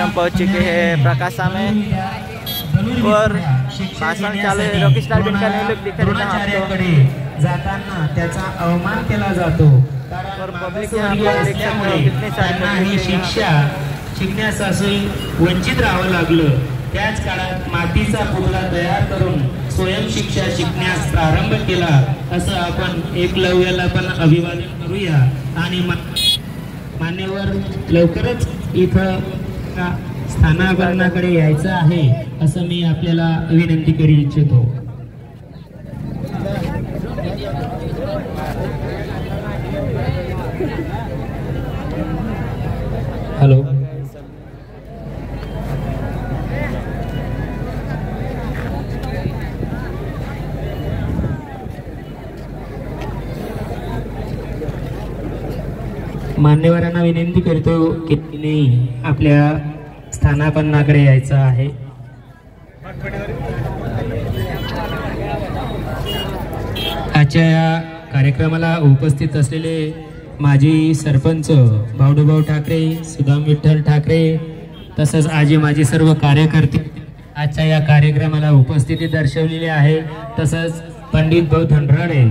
हम पहुंच चुके हैं प्रकाशा में और भाषण चालू है। रॉकी स्टार बैंड का न्यू लुक दिखा देता हूं आपको। जाताना त्याचा अवमान केला जातो और पब्लिक यहाँ पर देख सकते हो कितने सारे शिक्षा शिकण्यासाठी वंचित राहावं लागलं। त्याच काळात मातीचा पुतळा तयार करून स्वयंशिक्षा शिकण्यास प्रारंभ केला। असं आपण एकलव्याला पण अभिवादन करूया आणि मान्यवर लवकरच इथं स्थानापन्नाकडे यायचं आहे असं मी आपल्याला विनंती करू इच्छितो। हॅलो मान्यवरांना विनंती करतो की नाही आपल्या स्थानापन्नाकडे यायचं आहे। आजच्या या कार्यक्रमाला उपस्थित असलेले माजी सरपंच बावडूभाऊ ठाकरे, सुदाम विठ्ठल ठाकरे तसंच आजी माजी सर्व कार्यकर्ते आजच्या या कार्यक्रमाला उपस्थिती दर्शवलेली आहे। तसंच पंडित भाऊ धनराडे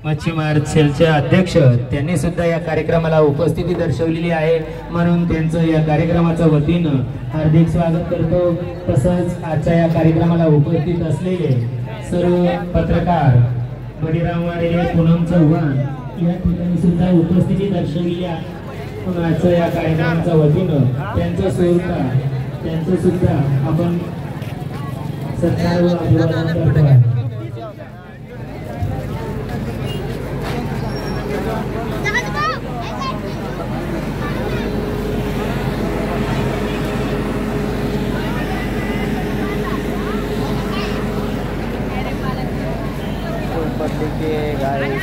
मच्छीमार सेलचे अध्यक्ष त्यांनी सुद्धा या कार्यक्रमाला उपस्थिती दर्शवलेली आहे, म्हणून त्यांचं या कार्यक्रमाच्या वतीनं हार्दिक स्वागत करतो। तसंच आजच्या या कार्यक्रमाला उपस्थित असलेले सर्व पत्रकार बळीराम वाडे, पूनम चव्हाण या ठिकाणी सुद्धा उपस्थिती दर्शवलेली आहे। आजच्या या कार्यक्रमाच्या वतीनं त्यांचं सुद्धा आपण सत्कार व अभिवादन करतो। देखिए गाइस